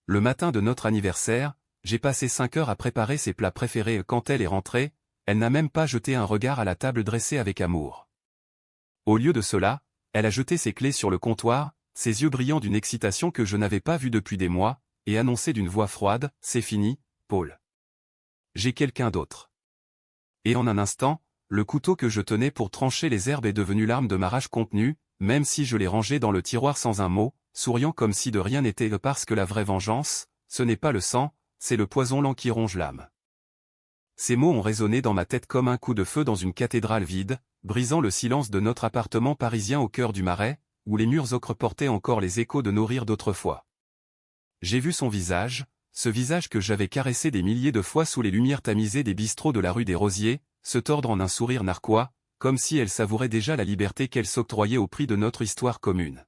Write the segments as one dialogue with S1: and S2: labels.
S1: Le matin de notre anniversaire, j'ai passé 5 heures à préparer ses plats préférés et quand elle est rentrée, elle n'a même pas jeté un regard à la table dressée avec amour. Au lieu de cela, elle a jeté ses clés sur le comptoir, ses yeux brillants d'une excitation que je n'avais pas vue depuis des mois, et annoncé d'une voix froide, « C'est fini, Paul. J'ai quelqu'un d'autre. » Et en un instant, le couteau que je tenais pour trancher les herbes est devenu l'arme de ma rage contenue, même si je l'ai rangé dans le tiroir sans un mot, souriant comme si de rien n'était parce que la vraie vengeance, ce n'est pas le sang, c'est le poison lent qui ronge l'âme. Ces mots ont résonné dans ma tête comme un coup de feu dans une cathédrale vide, brisant le silence de notre appartement parisien au cœur du Marais, où les murs ocre portaient encore les échos de nos rires d'autrefois. J'ai vu son visage, ce visage que j'avais caressé des milliers de fois sous les lumières tamisées des bistrots de la rue des Rosiers, se tordre en un sourire narquois, comme si elle savourait déjà la liberté qu'elle s'octroyait au prix de notre histoire commune.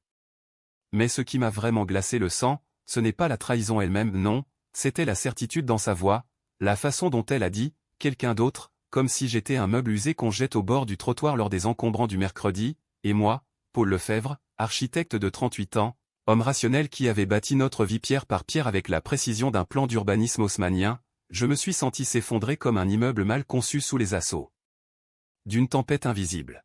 S1: Mais ce qui m'a vraiment glacé le sang, ce n'est pas la trahison elle-même, non, c'était la certitude dans sa voix, la façon dont elle a dit « quelqu'un d'autre », comme si j'étais un meuble usé qu'on jette au bord du trottoir lors des encombrants du mercredi, et moi, Paul Lefebvre, architecte de 38 ans, homme rationnel qui avait bâti notre vie pierre par pierre avec la précision d'un plan d'urbanisme haussmannien, je me suis senti s'effondrer comme un immeuble mal conçu sous les assauts d'une tempête invisible.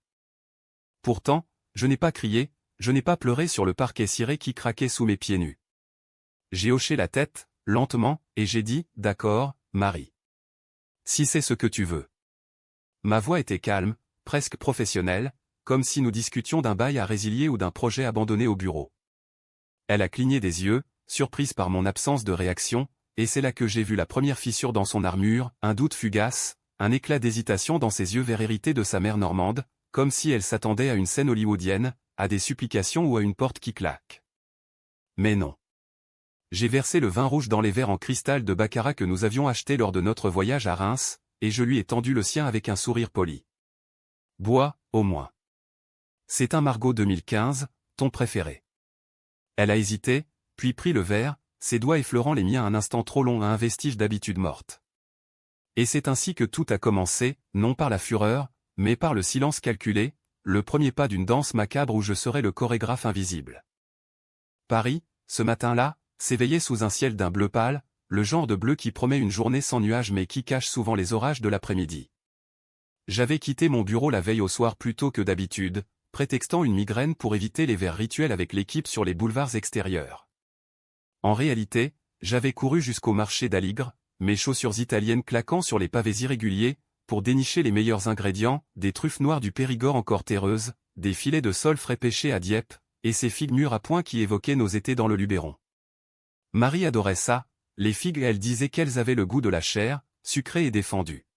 S1: Pourtant, je n'ai pas crié, je n'ai pas pleuré sur le parquet ciré qui craquait sous mes pieds nus. J'ai hoché la tête, lentement, et j'ai dit « D'accord, Marie. Si c'est ce que tu veux. » Ma voix était calme, presque professionnelle, comme si nous discutions d'un bail à résilier ou d'un projet abandonné au bureau. Elle a cligné des yeux, surprise par mon absence de réaction, et c'est là que j'ai vu la première fissure dans son armure, un doute fugace, un éclat d'hésitation dans ses yeux verts hérités de sa mère normande, comme si elle s'attendait à une scène hollywoodienne, à des supplications ou à une porte qui claque. Mais non. J'ai versé le vin rouge dans les verres en cristal de baccarat que nous avions achetés lors de notre voyage à Reims, et je lui ai tendu le sien avec un sourire poli. Bois, au moins. C'est un Margaux 2015, ton préféré. Elle a hésité, puis pris le verre, ses doigts effleurant les miens un instant trop long à un vestige d'habitude morte. Et c'est ainsi que tout a commencé, non par la fureur, mais par le silence calculé, le premier pas d'une danse macabre où je serais le chorégraphe invisible. Paris, ce matin-là, s'éveillait sous un ciel d'un bleu pâle, le genre de bleu qui promet une journée sans nuages mais qui cache souvent les orages de l'après-midi. J'avais quitté mon bureau la veille au soir plus tôt que d'habitude, prétextant une migraine pour éviter les verres rituels avec l'équipe sur les boulevards extérieurs. En réalité, j'avais couru jusqu'au marché d'Aligre, mes chaussures italiennes claquant sur les pavés irréguliers, pour dénicher les meilleurs ingrédients, des truffes noires du Périgord encore terreuses, des filets de sole frais pêchés à Dieppe, et ces figues mûres à point qui évoquaient nos étés dans le Luberon. Marie adorait ça, les figues, elle disait qu'elles avaient le goût de la chair, sucrée et défendue.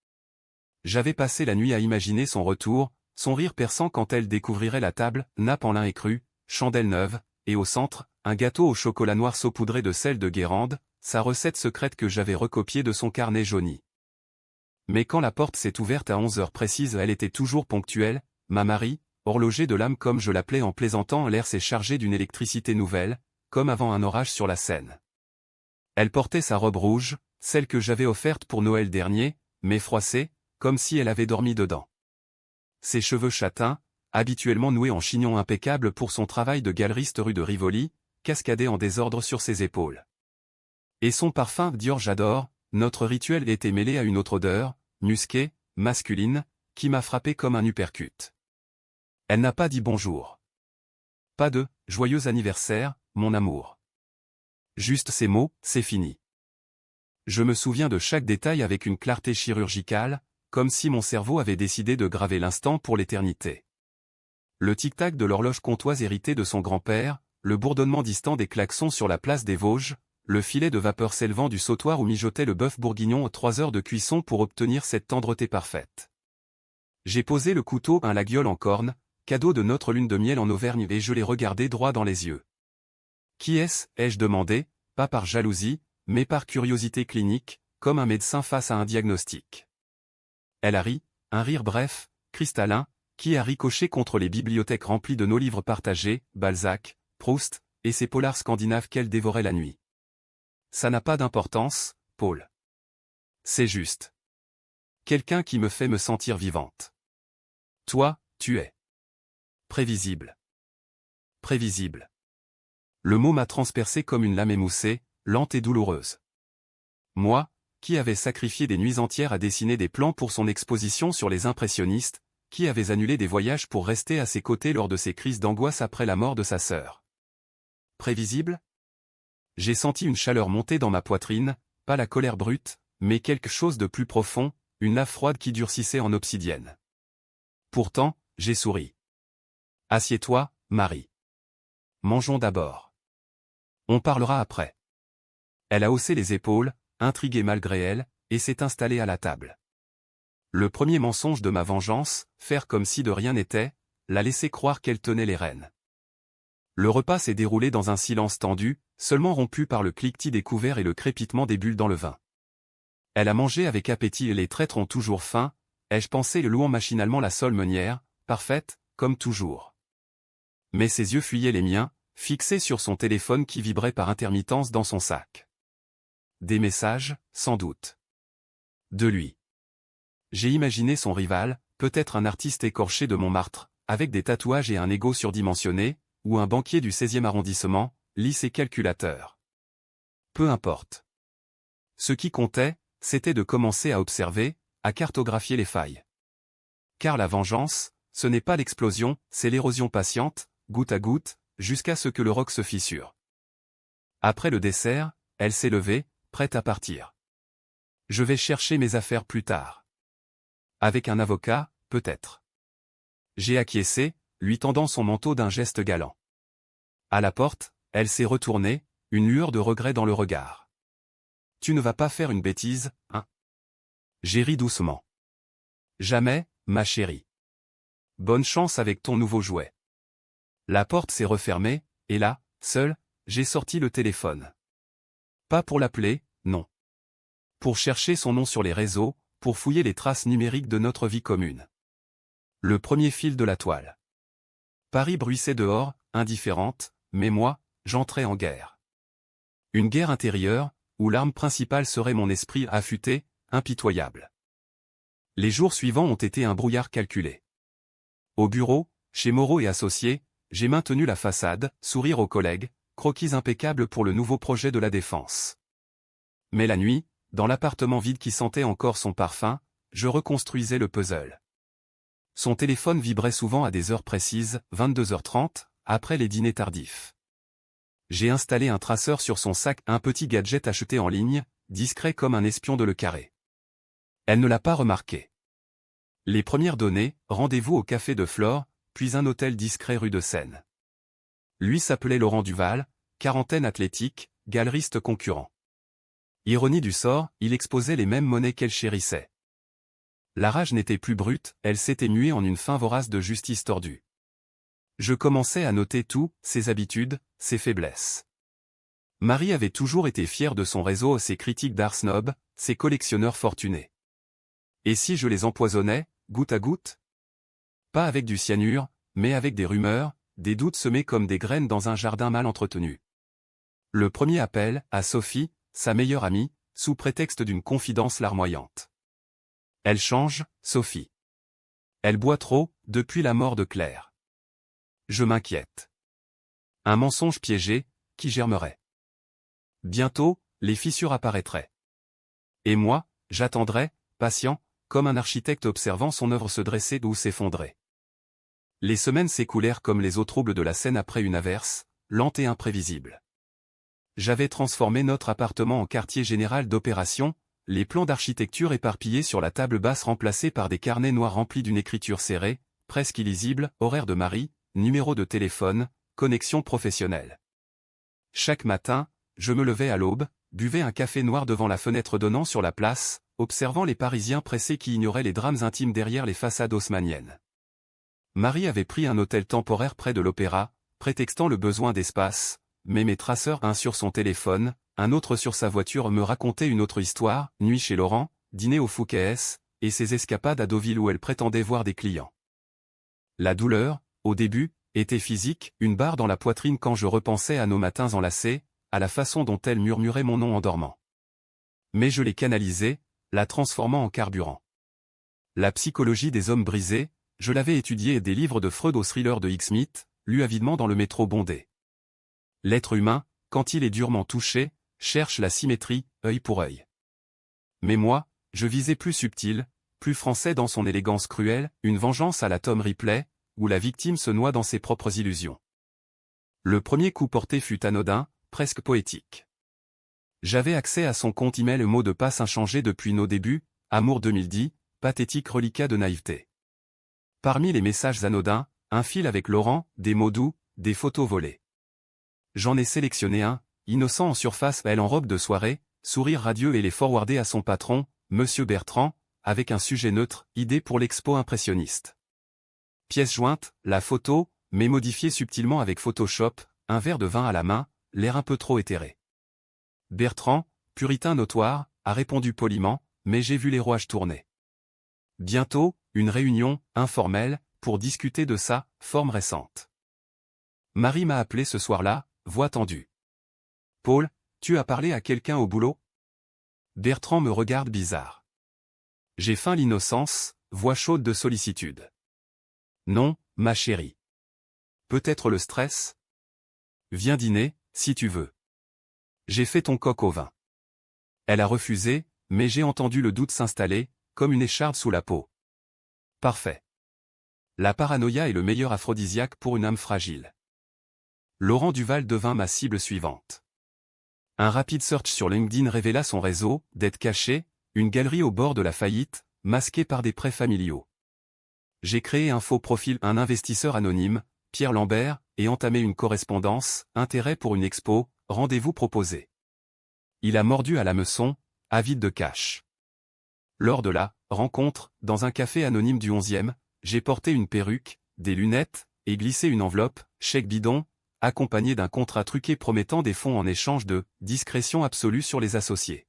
S1: J'avais passé la nuit à imaginer son retour, son rire perçant quand elle découvrirait la table, nappe en lin écru, chandelle neuve, et au centre, un gâteau au chocolat noir saupoudré de sel de Guérande, sa recette secrète que j'avais recopiée de son carnet jauni. Mais quand la porte s'est ouverte à 11 heures précises, elle était toujours ponctuelle, ma Marie, horloger de l'âme comme je l'appelais en plaisantant, l'air s'est chargé d'une électricité nouvelle, comme avant un orage sur la Seine. Elle portait sa robe rouge, celle que j'avais offerte pour Noël dernier, mais froissée, comme si elle avait dormi dedans. Ses cheveux châtains, habituellement noués en chignon impeccable pour son travail de galeriste rue de Rivoli, cascadaient en désordre sur ses épaules. Et son parfum Dior j'adore, notre rituel était mêlé à une autre odeur, musquée, masculine, qui m'a frappé comme un uppercut. Elle n'a pas dit bonjour. Pas de « joyeux anniversaire, mon amour ». Juste ces mots, c'est fini. Je me souviens de chaque détail avec une clarté chirurgicale, comme si mon cerveau avait décidé de graver l'instant pour l'éternité. Le tic-tac de l'horloge comtoise héritée de son grand-père, le bourdonnement distant des klaxons sur la place des Vosges, le filet de vapeur s'élevant du sautoir où mijotait le bœuf bourguignon aux 3 heures de cuisson pour obtenir cette tendreté parfaite. J'ai posé le couteau à la guiole en corne, cadeau de notre lune de miel en Auvergne, et je l'ai regardé droit dans les yeux. « Qui est-ce » ai-je demandé, pas par jalousie, mais par curiosité clinique, comme un médecin face à un diagnostic. Elle a ri, un rire bref, cristallin, qui a ricoché contre les bibliothèques remplies de nos livres partagés, Balzac, Proust, et ces polars scandinaves qu'elle dévorait la nuit. Ça n'a pas d'importance, Paul. C'est juste quelqu'un qui me fait me sentir vivante. Toi, tu es prévisible. Prévisible. Le mot m'a transpercé comme une lame émoussée, lente et douloureuse. Moi, qui avais sacrifié des nuits entières à dessiner des plans pour son exposition sur les impressionnistes, qui avais annulé des voyages pour rester à ses côtés lors de ses crises d'angoisse après la mort de sa sœur. Prévisible? J'ai senti une chaleur monter dans ma poitrine, pas la colère brute, mais quelque chose de plus profond, une lave froide qui durcissait en obsidienne. Pourtant, j'ai souri. Assieds-toi, Marie. Mangeons d'abord. On parlera après. Elle a haussé les épaules, intriguée malgré elle, et s'est installée à la table. Le premier mensonge de ma vengeance, faire comme si de rien n'était, l'a laissé croire qu'elle tenait les rênes. Le repas s'est déroulé dans un silence tendu, seulement rompu par le cliquetis des couverts et le crépitement des bulles dans le vin. Elle a mangé avec appétit et les traîtres ont toujours faim, ai-je pensé le louant machinalement la seule meunière, parfaite, comme toujours. Mais ses yeux fuyaient les miens, fixés sur son téléphone qui vibrait par intermittence dans son sac. Des messages, sans doute. De lui. J'ai imaginé son rival, peut-être un artiste écorché de Montmartre, avec des tatouages et un ego surdimensionné, ou un banquier du 16e arrondissement, lisse et calculateur. Peu importe. Ce qui comptait, c'était de commencer à observer, à cartographier les failles. Car la vengeance, ce n'est pas l'explosion, c'est l'érosion patiente, goutte à goutte, jusqu'à ce que le roc se fissure. Après le dessert, elle s'est levée, prête à partir. Je vais chercher mes affaires plus tard. Avec un avocat, peut-être. J'ai acquiescé, lui tendant son manteau d'un geste galant. À la porte, elle s'est retournée, une lueur de regret dans le regard. Tu ne vas pas faire une bêtise, hein? J'ai ri doucement. Jamais, ma chérie. Bonne chance avec ton nouveau jouet. La porte s'est refermée, et là, seul, j'ai sorti le téléphone. Pas pour l'appeler, non. Pour chercher son nom sur les réseaux, pour fouiller les traces numériques de notre vie commune. Le premier fil de la toile. Paris bruissait dehors, indifférente, mais moi, j'entrais en guerre. Une guerre intérieure, où l'arme principale serait mon esprit affûté, impitoyable. Les jours suivants ont été un brouillard calculé. Au bureau, chez Moreau et Associés, j'ai maintenu la façade, sourire aux collègues, croquis impeccables pour le nouveau projet de la défense. Mais la nuit, dans l'appartement vide qui sentait encore son parfum, je reconstruisais le puzzle. Son téléphone vibrait souvent à des heures précises, 22h30, après les dîners tardifs. J'ai installé un traceur sur son sac, un petit gadget acheté en ligne, discret comme un espion de Le Carré. Elle ne l'a pas remarqué. Les premières données, rendez-vous au café de Flore, puis un hôtel discret rue de Seine. Lui s'appelait Laurent Duval, quarantaine athlétique, galeriste concurrent. Ironie du sort, il exposait les mêmes monnaies qu'elle chérissait. La rage n'était plus brute, elle s'était muée en une faim vorace de justice tordue. Je commençais à noter tout, ses habitudes, ses faiblesses. Marie avait toujours été fière de son réseau, ses critiques d'art snob, ses collectionneurs fortunés. Et si je les empoisonnais, goutte à goutte? Pas avec du cyanure, mais avec des rumeurs, des doutes semés comme des graines dans un jardin mal entretenu. Le premier appel, à Sophie, sa meilleure amie, sous prétexte d'une confidence larmoyante. Elle change, Sophie. Elle boit trop, depuis la mort de Claire. Je m'inquiète. Un mensonge piégé, qui germerait. Bientôt, les fissures apparaîtraient. Et moi, j'attendrais, patient, comme un architecte observant son œuvre se dresser ou s'effondrer. Les semaines s'écoulèrent comme les eaux troubles de la Seine après une averse, lente et imprévisible. J'avais transformé notre appartement en quartier général d'opération, les plans d'architecture éparpillés sur la table basse remplacés par des carnets noirs remplis d'une écriture serrée, presque illisible, horaire de Marie, numéro de téléphone, connexion professionnelle. Chaque matin, je me levais à l'aube, buvais un café noir devant la fenêtre donnant sur la place, observant les Parisiens pressés qui ignoraient les drames intimes derrière les façades haussmanniennes. Marie avait pris un hôtel temporaire près de l'Opéra, prétextant le besoin d'espace, mais mes traceurs, un sur son téléphone, un autre sur sa voiture, me racontaient une autre histoire, nuit chez Laurent, dîner au Fouquet's, et ses escapades à Deauville où elle prétendait voir des clients. La douleur, au début, était physique, une barre dans la poitrine quand je repensais à nos matins enlacés, à la façon dont elle murmurait mon nom en dormant. Mais je l'ai canalisée, la transformant en carburant. La psychologie des hommes brisés, je l'avais étudiée des livres de Freud au thriller de Hicksmith, lus avidement dans le métro bondé. L'être humain, quand il est durement touché, cherche la symétrie, œil pour œil. Mais moi, je visais plus subtil, plus français dans son élégance cruelle, une vengeance à la Tom Ripley, où la victime se noie dans ses propres illusions. Le premier coup porté fut anodin, presque poétique. J'avais accès à son compte email, mot de passe inchangé depuis nos débuts, amour 2010, pathétique reliquat de naïveté. Parmi les messages anodins, un fil avec Laurent, des mots doux, des photos volées. J'en ai sélectionné un, innocent en surface, elle en robe de soirée, sourire radieux, et les forwarder à son patron, Monsieur Bertrand, avec un sujet neutre, idée pour l'expo impressionniste. Pièce jointe, la photo, mais modifiée subtilement avec Photoshop, un verre de vin à la main, l'air un peu trop éthéré. Bertrand, puritain notoire, a répondu poliment, mais j'ai vu les rouages tourner. Bientôt, une réunion, informelle, pour discuter de sa forme récente. Marie m'a appelé ce soir-là, voix tendue. Paul, tu as parlé à quelqu'un au boulot? Bertrand me regarde bizarre. J'ai feint l'innocence, voix chaude de sollicitude. Non, ma chérie. Peut-être le stress? Viens dîner, si tu veux. J'ai fait ton coq au vin. Elle a refusé, mais j'ai entendu le doute s'installer, comme une écharde sous la peau. Parfait. La paranoïa est le meilleur aphrodisiaque pour une âme fragile. Laurent Duval devint ma cible suivante. Un rapide search sur LinkedIn révéla son réseau, dettes cachées, une galerie au bord de la faillite, masquée par des prêts familiaux. J'ai créé un faux profil, un investisseur anonyme, Pierre Lambert, et entamé une correspondance, intérêt pour une expo, rendez-vous proposé. Il a mordu à l'hameçon, avide de cash. Lors de la rencontre, dans un café anonyme du 11e, j'ai porté une perruque, des lunettes, et glissé une enveloppe, chèque bidon, accompagnée d'un contrat truqué promettant des fonds en échange de discrétion absolue sur les associés.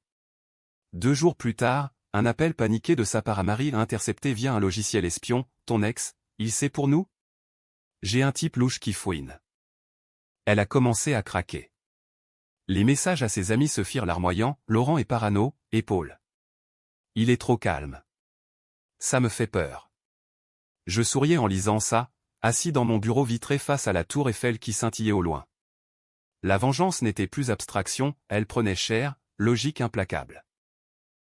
S1: 2 jours plus tard, un appel paniqué de sa part à Marie a intercepté via un logiciel espion, ton ex, il sait pour nous? J'ai un type louche qui fouine. Elle a commencé à craquer. Les messages à ses amis se firent larmoyants, Laurent est parano, et Paul. Il est trop calme. Ça me fait peur. Je souriais en lisant ça, assis dans mon bureau vitré face à la tour Eiffel qui scintillait au loin. La vengeance n'était plus abstraction, elle prenait chair, logique implacable.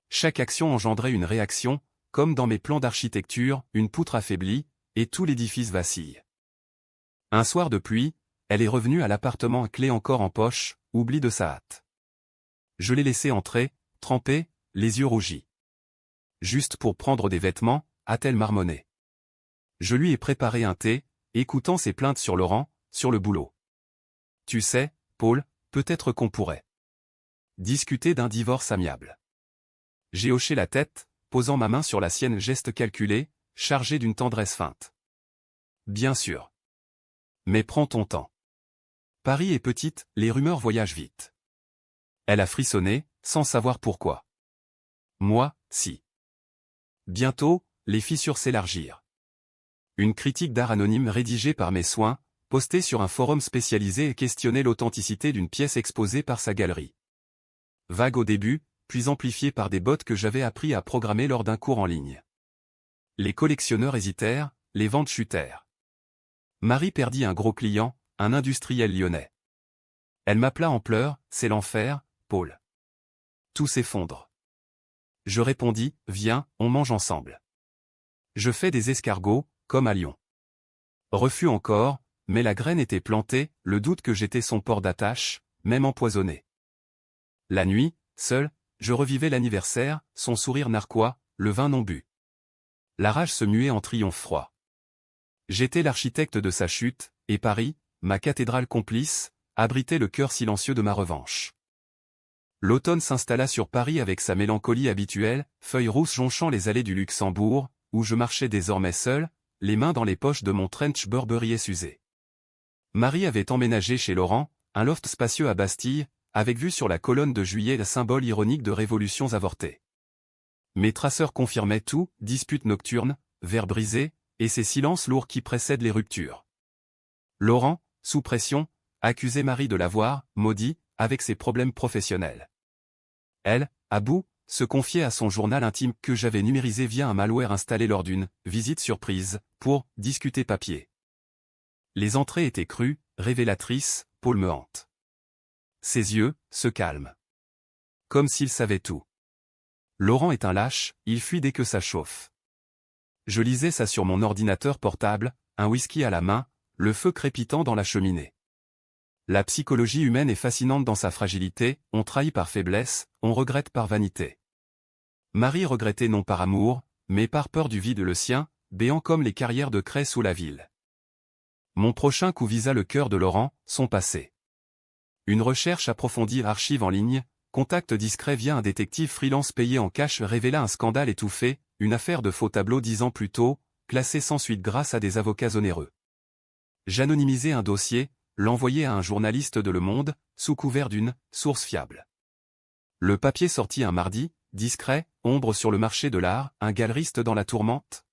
S1: Chaque action engendrait une réaction, comme dans mes plans d'architecture, une poutre affaiblie, et tout l'édifice vacille. Un soir de pluie, elle est revenue à l'appartement, clé encore en poche, oubli de sa hâte. Je l'ai laissée entrer, trempée, les yeux rougis. Juste pour prendre des vêtements, a-t-elle marmonné. Je lui ai préparé un thé, écoutant ses plaintes sur Laurent, sur le boulot. Tu sais, Paul, peut-être qu'on pourrait discuter d'un divorce amiable. J'ai hoché la tête, posant ma main sur la sienne, geste calculé, chargé d'une tendresse feinte. Bien sûr. Mais prends ton temps. Paris est petite, les rumeurs voyagent vite. Elle a frissonné, sans savoir pourquoi. Moi, si. Bientôt, les fissures s'élargirent. Une critique d'art anonyme rédigée par mes soins, postée sur un forum spécialisé et questionnait l'authenticité d'une pièce exposée par sa galerie. Vague au début, puis amplifiée par des bots que j'avais appris à programmer lors d'un cours en ligne. Les collectionneurs hésitèrent, les ventes chutèrent. Marie perdit un gros client, un industriel lyonnais. Elle m'appela en pleurs, c'est l'enfer, Paul. Tout s'effondre. Je répondis, viens, on mange ensemble. Je fais des escargots, comme à Lyon. Refus encore, mais la graine était plantée, le doute que j'étais son port d'attache, même empoisonné. La nuit, seul, je revivais l'anniversaire, son sourire narquois, le vin non bu. La rage se muait en triomphe froid. J'étais l'architecte de sa chute, et Paris, ma cathédrale complice, abritait le cœur silencieux de ma revanche. L'automne s'installa sur Paris avec sa mélancolie habituelle, feuilles rousses jonchant les allées du Luxembourg, où je marchais désormais seul, les mains dans les poches de mon trench Burberry usé. Marie avait emménagé chez Laurent, un loft spacieux à Bastille, avec vue sur la colonne de Juillet, symbole ironique de révolutions avortées. Mes traceurs confirmaient tout, disputes nocturnes, verres brisés, et ces silences lourds qui précèdent les ruptures. Laurent, sous pression, accusait Marie de l'avoir maudit, avec ses problèmes professionnels. Elle, à bout, se confiait à son journal intime que j'avais numérisé via un malware installé lors d'une visite surprise, pour discuter papier. Les entrées étaient crues, révélatrices, Paul me hante. Ses yeux, se calment. comme s'il savait tout. Laurent est un lâche, il fuit dès que ça chauffe. Je lisais ça sur mon ordinateur portable, un whisky à la main, le feu crépitant dans la cheminée. La psychologie humaine est fascinante dans sa fragilité, on trahit par faiblesse, on regrette par vanité. Marie regrettait non par amour, mais par peur du vide le sien, béant comme les carrières de craie sous la ville. Mon prochain coup visa le cœur de Laurent, son passé. Une recherche approfondie archive en ligne, contact discret via un détective freelance payé en cash révéla un scandale étouffé, une affaire de faux tableaux 10 ans plus tôt, classée sans suite grâce à des avocats onéreux. J'anonymisai un dossier, l'envoyai à un journaliste de Le Monde, sous couvert d'une « source fiable ». Le papier sortit un mardi, discret, ombre sur le marché de l'art, un galeriste dans la tourmente.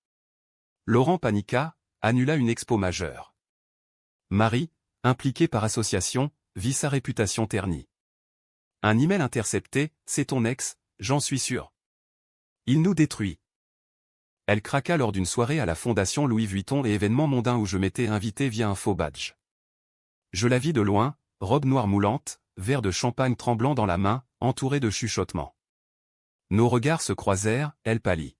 S1: Laurent paniqua, annula une expo majeure. Marie, impliquée par association, vit sa réputation ternie. Un email intercepté, c'est ton ex, j'en suis sûr. Il nous détruit. Elle craqua lors d'une soirée à la Fondation Louis Vuitton et événement mondain où je m'étais invité via un faux badge. Je la vis de loin, robe noire moulante, verre de champagne tremblant dans la main, entouré de chuchotements. Nos regards se croisèrent, elle pâlit.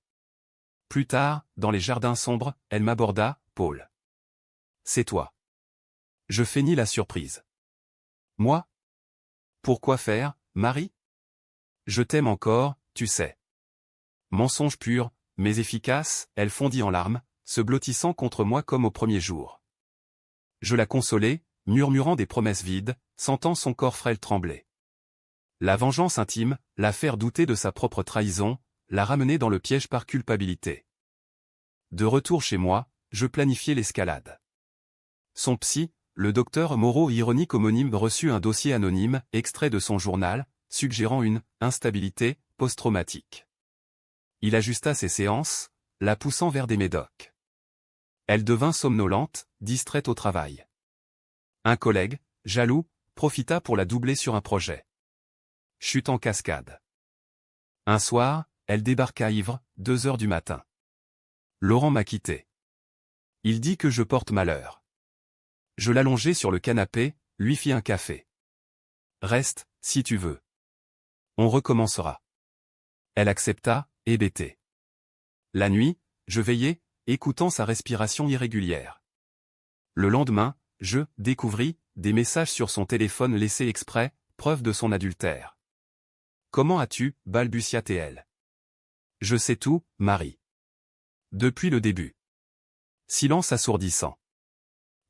S1: Plus tard, dans les jardins sombres, elle m'aborda, Paul. C'est toi. Je feignis la surprise. Moi? Pourquoi faire, Marie? Je t'aime encore, tu sais. Mensonge pur, mais efficace, elle fondit en larmes, se blottissant contre moi comme au premier jour. Je la consolai, murmurant des promesses vides, sentant son corps frêle trembler. La vengeance intime, la faire douter de sa propre trahison, la ramener dans le piège par culpabilité. De retour chez moi, je planifiai l'escalade. Son psy, le docteur Moreau ironique homonyme reçut un dossier anonyme, extrait de son journal, suggérant une « instabilité post-traumatique ». Il ajusta ses séances, la poussant vers des médocs. Elle devint somnolente, distraite au travail. Un collègue, jaloux, profita pour la doubler sur un projet. Chute en cascade. Un soir, elle débarqua ivre, 2 heures du matin. Laurent m'a quitté. Il dit que je porte malheur. Je l'allongeai sur le canapé, lui fis un café. Reste, si tu veux. On recommencera. Elle accepta, hébétée. La nuit, je veillais, écoutant sa respiration irrégulière. Le lendemain, je découvris des messages sur son téléphone laissés exprès, preuve de son adultère. Comment as-tu, balbutia-t-elle. Je sais tout, Marie. Depuis le début. Silence assourdissant.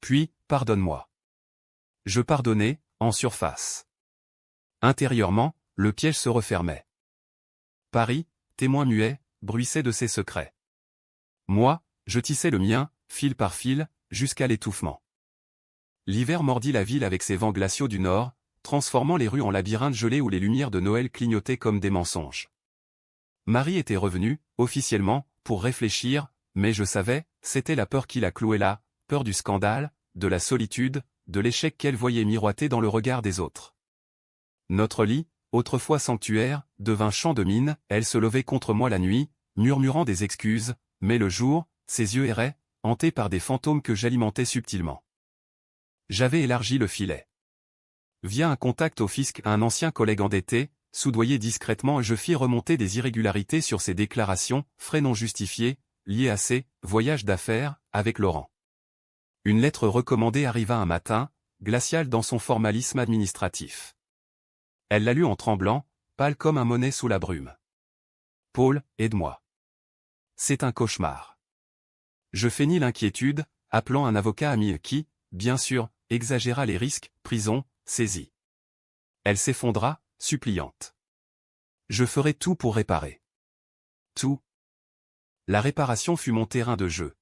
S1: Puis, pardonne-moi. Je pardonnai, en surface. Intérieurement, le piège se refermait. Paris, témoin muet, bruissait de ses secrets. Moi, je tissais le mien, fil par fil, jusqu'à l'étouffement. L'hiver mordit la ville avec ses vents glaciaux du nord, transformant les rues en labyrinthes gelés où les lumières de Noël clignotaient comme des mensonges. Marie était revenue, officiellement, pour réfléchir, mais je savais, c'était la peur qui la clouait là, peur du scandale, de la solitude, de l'échec qu'elle voyait miroiter dans le regard des autres. Notre lit, autrefois sanctuaire, devint champ de mine, elle se levait contre moi la nuit, murmurant des excuses, mais le jour, ses yeux erraient, hantés par des fantômes que j'alimentais subtilement. J'avais élargi le filet. Via un contact au fisc à un ancien collègue endetté, soudoyé discrètement, je fis remonter des irrégularités sur ses déclarations, frais non justifiés, liés à ses voyages d'affaires, avec Laurent. Une lettre recommandée arriva un matin, glaciale dans son formalisme administratif. Elle la lut en tremblant, pâle comme un monet sous la brume. Paul, aide-moi. C'est un cauchemar. Je feignis l'inquiétude, appelant un avocat ami qui, bien sûr, exagéra les risques, prison, saisie. Elle s'effondra, suppliante. Je ferai tout pour réparer. Tout. La réparation fut mon terrain de jeu.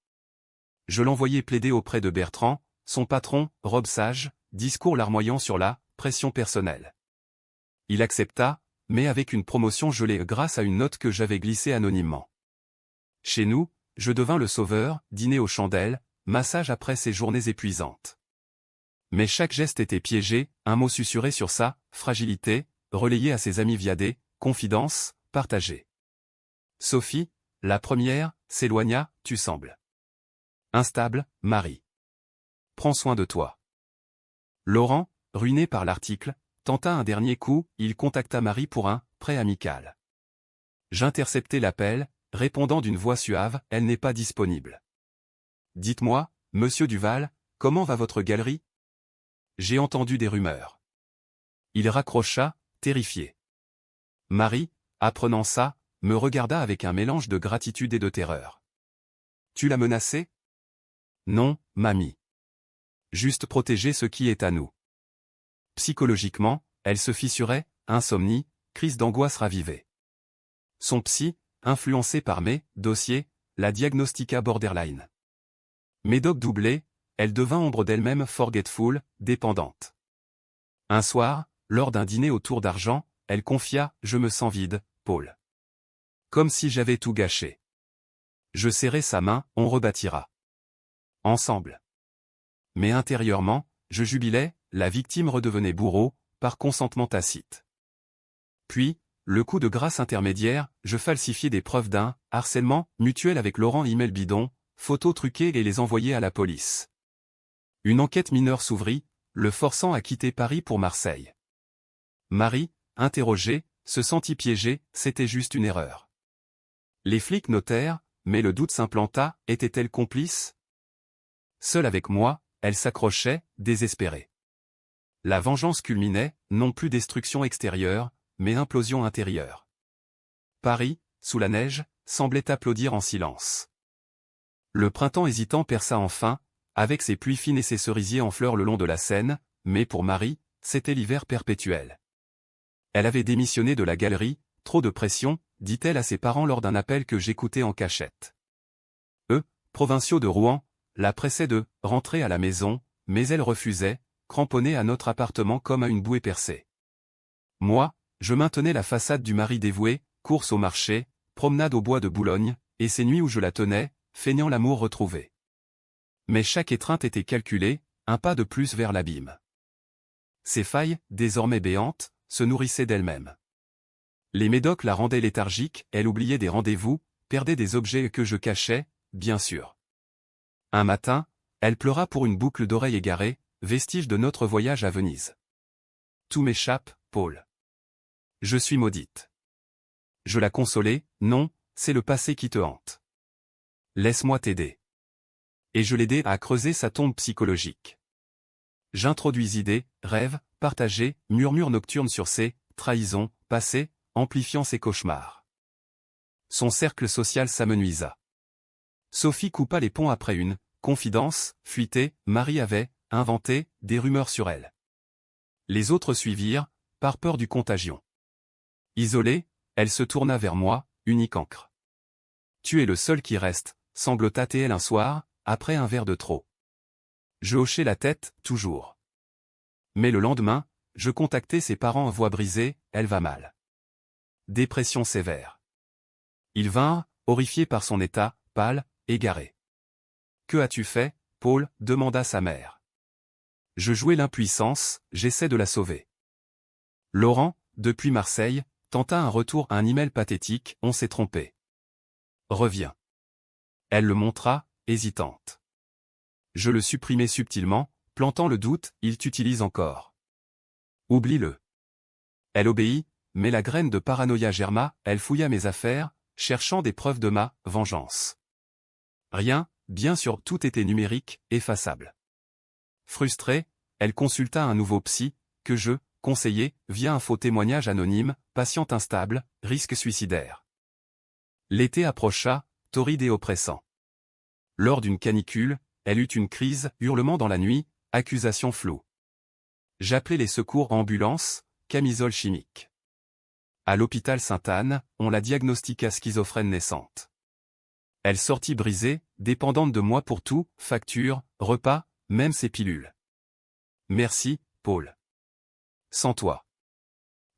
S1: Je l'envoyai plaider auprès de Bertrand, son patron, robe sage, discours larmoyant sur la pression personnelle. Il accepta, mais avec une promotion gelée grâce à une note que j'avais glissée anonymement. Chez nous, je devins le sauveur, dîner aux chandelles, massage après ces journées épuisantes. Mais chaque geste était piégé, un mot susurré sur sa fragilité, relayé à ses amis via des confidences partagées. Sophie, la première, s'éloigna, tu sembles instable, Marie. Prends soin de toi. Laurent, ruiné par l'article, tenta un dernier coup, il contacta Marie pour un après amical. J'interceptai l'appel, répondant d'une voix suave, « Elle n'est pas disponible. » « Dites-moi, monsieur Duval, comment va votre galerie ? J'ai entendu des rumeurs. » Il raccrocha, terrifié. Marie, apprenant ça, me regarda avec un mélange de gratitude et de terreur. « Tu l'as menacé ? » ?»« Non, mamie. Juste protéger ce qui est à nous. » Psychologiquement, elle se fissurait, insomnie, crise d'angoisse ravivée. Son psy, influencé par mes dossiers, la diagnostiqua borderline. Médoc doublé, elle devint ombre d'elle-même forgetful, dépendante. Un soir, lors d'un dîner autour d'argent, elle confia « Je me sens vide, Paul. » Comme si j'avais tout gâché. Je serrai sa main, on rebâtira. Ensemble. Mais intérieurement, je jubilais, la victime redevenait bourreau, par consentement tacite. Puis, le coup de grâce intermédiaire, je falsifiai des preuves d'un harcèlement mutuel avec Laurent email bidon, photos truquées et les envoyai à la police. Une enquête mineure s'ouvrit, le forçant à quitter Paris pour Marseille. Marie, interrogée, se sentit piégée, c'était juste une erreur. Les flics notèrent, mais le doute s'implanta, était-elle complice ? Seule avec moi, elle s'accrochait, désespérée. La vengeance culminait, non plus destruction extérieure, mais implosion intérieure. Paris, sous la neige, semblait applaudir en silence. Le printemps hésitant perça enfin, avec ses pluies fines et ses cerisiers en fleurs le long de la Seine, mais pour Marie, c'était l'hiver perpétuel. Elle avait démissionné de la galerie, trop de pression, dit-elle à ses parents lors d'un appel que j'écoutais en cachette. Eux, provinciaux de Rouen, la pressaient de rentrer à la maison, mais elle refusait, cramponnée à notre appartement comme à une bouée percée. Moi, je maintenais la façade du mari dévoué, course au marché, promenade au bois de Boulogne, et ces nuits où je la tenais, feignant l'amour retrouvé. Mais chaque étreinte était calculée, un pas de plus vers l'abîme. Ses failles, désormais béantes, se nourrissaient d'elle-même. Les médocs la rendaient léthargique, elle oubliait des rendez-vous, perdait des objets que je cachais, bien sûr. Un matin, elle pleura pour une boucle d'oreille égarée, vestige de notre voyage à Venise. Tout m'échappe, Paul. Je suis maudite. Je la consolai, non, c'est le passé qui te hante. Laisse-moi t'aider. Et je l'aidai à creuser sa tombe psychologique. J'introduis idées, rêves, partagés, murmures nocturnes sur ses trahisons passées, amplifiant ses cauchemars. Son cercle social s'amenuisa. Sophie coupa les ponts après une confidence fuitée, Marie avait inventé des rumeurs sur elle. Les autres suivirent, par peur du contagion. Isolée, elle se tourna vers moi, unique encre. Tu es le seul qui reste, sanglota-t-elle un soir, après un verre de trop. Je hochai la tête, toujours. Mais le lendemain, je contactai ses parents à voix brisée, elle va mal. Dépression sévère. Ils vinrent, horrifiés par son état, pâle, égaré. Que as-tu fait, Paul ? Demanda sa mère. Je jouais l'impuissance, j'essaie de la sauver. Laurent, depuis Marseille, tenta un retour à un email pathétique, on s'est trompé. Reviens. Elle le montra, hésitante. Je le supprimai subtilement, plantant le doute, il t'utilise encore. Oublie-le. Elle obéit, mais la graine de paranoïa germa, elle fouilla mes affaires, cherchant des preuves de ma vengeance. Rien, bien sûr tout était numérique, effaçable. Frustrée, elle consulta un nouveau psy, que je conseillai, via un faux témoignage anonyme, patiente instable, risque suicidaire. L'été approcha, torride et oppressant. Lors d'une canicule, elle eut une crise, hurlement dans la nuit, accusation floue. J'appelai les secours ambulance, camisole chimique. À l'hôpital Sainte-Anne, on la diagnostiqua schizophrène naissante. Elle sortit brisée, dépendante de moi pour tout, facture, repas, même ses pilules. Merci, Paul. Sans toi.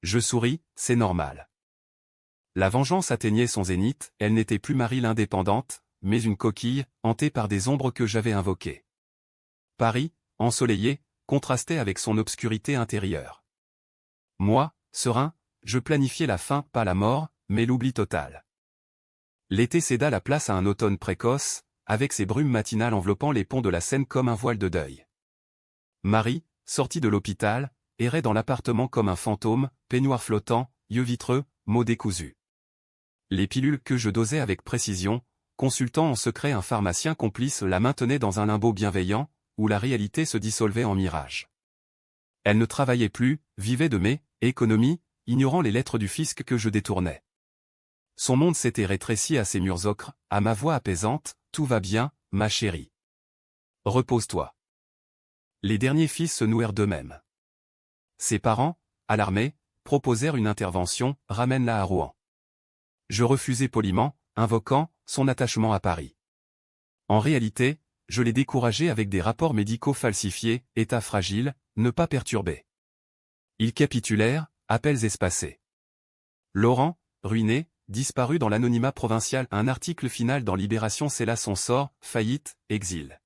S1: Je souris, c'est normal. La vengeance atteignait son zénith, elle n'était plus Marie l'indépendante, mais une coquille, hantée par des ombres que j'avais invoquées. Paris, ensoleillé, contrastait avec son obscurité intérieure. Moi, serein, je planifiais la fin, pas la mort, mais l'oubli total. L'été céda la place à un automne précoce, avec ses brumes matinales enveloppant les ponts de la Seine comme un voile de deuil. Marie, sortie de l'hôpital, errait dans l'appartement comme un fantôme, peignoir flottant, yeux vitreux, mots décousus. Les pilules que je dosais avec précision, consultant en secret un pharmacien complice, la maintenaient dans un limbo bienveillant, où la réalité se dissolvait en mirage. Elle ne travaillait plus, vivait de mes économies, ignorant les lettres du fisc que je détournais. Son monde s'était rétréci à ses murs ocres, à ma voix apaisante, « Tout va bien, ma chérie. Repose-toi. » Les derniers fils se nouèrent d'eux-mêmes. Ses parents, alarmés, proposèrent une intervention, « Ramène-la à Rouen. » Je refusai poliment, invoquant son attachement à Paris. En réalité, je l'ai découragé avec des rapports médicaux falsifiés, état fragile, ne pas perturber. Ils capitulèrent, appels espacés. Laurent, ruiné, disparu dans l'anonymat provincial. Un article final dans Libération scella son sort, faillite, exil.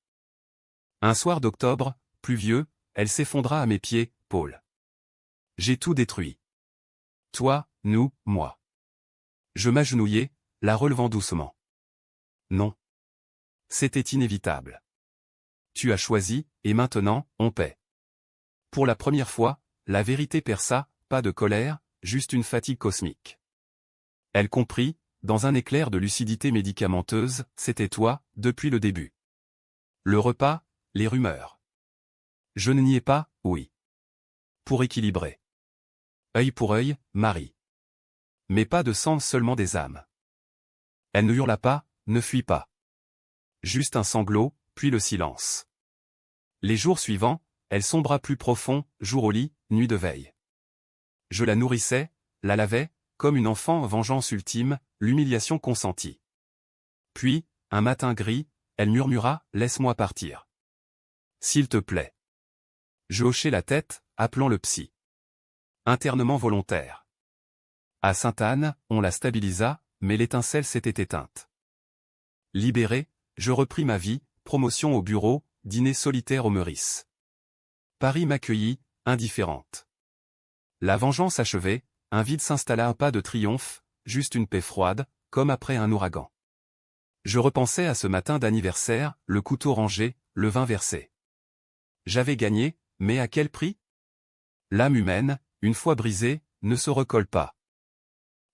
S1: Un soir d'octobre, pluvieux, elle s'effondra à mes pieds, Paul. J'ai tout détruit. Toi, nous, moi. Je m'agenouillai, la relevant doucement. Non. C'était inévitable. Tu as choisi, et maintenant, on paie. Pour la première fois, la vérité perça, pas de colère, juste une fatigue cosmique. Elle comprit, dans un éclair de lucidité médicamenteuse, c'était toi, depuis le début. Le repas, les rumeurs. Je ne niais pas, oui. Pour équilibrer. Œil pour œil, Marie. Mais pas de sang, seulement des âmes. Elle ne hurla pas, ne fuit pas. Juste un sanglot, puis le silence. Les jours suivants, elle sombra plus profond, jour au lit, nuit de veille. Je la nourrissais, la lavais, comme une enfant, vengeance ultime, l'humiliation consentie. Puis, un matin gris, elle murmura, « Laisse-moi partir. S'il te plaît. » Je hochai la tête, appelant le psy. Internement volontaire. À Sainte-Anne, on la stabilisa, mais l'étincelle s'était éteinte. Libéré, je repris ma vie, promotion au bureau, dîner solitaire au Meurice. Paris m'accueillit, indifférente. La vengeance achevée, un vide s'installa, un pas de triomphe, juste une paix froide, comme après un ouragan. Je repensais à ce matin d'anniversaire, le couteau rangé, le vin versé. J'avais gagné, mais à quel prix? L'âme humaine, une fois brisée, ne se recolle pas.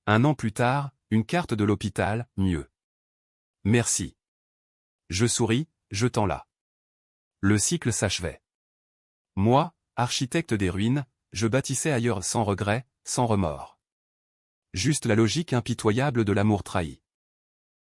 S1: Un an plus tard, une carte de l'hôpital, mieux. Merci. Je souris, jetant là. Le cycle s'achevait. Moi, architecte des ruines, je bâtissais ailleurs sans regret, sans remords. Juste la logique impitoyable de l'amour trahi.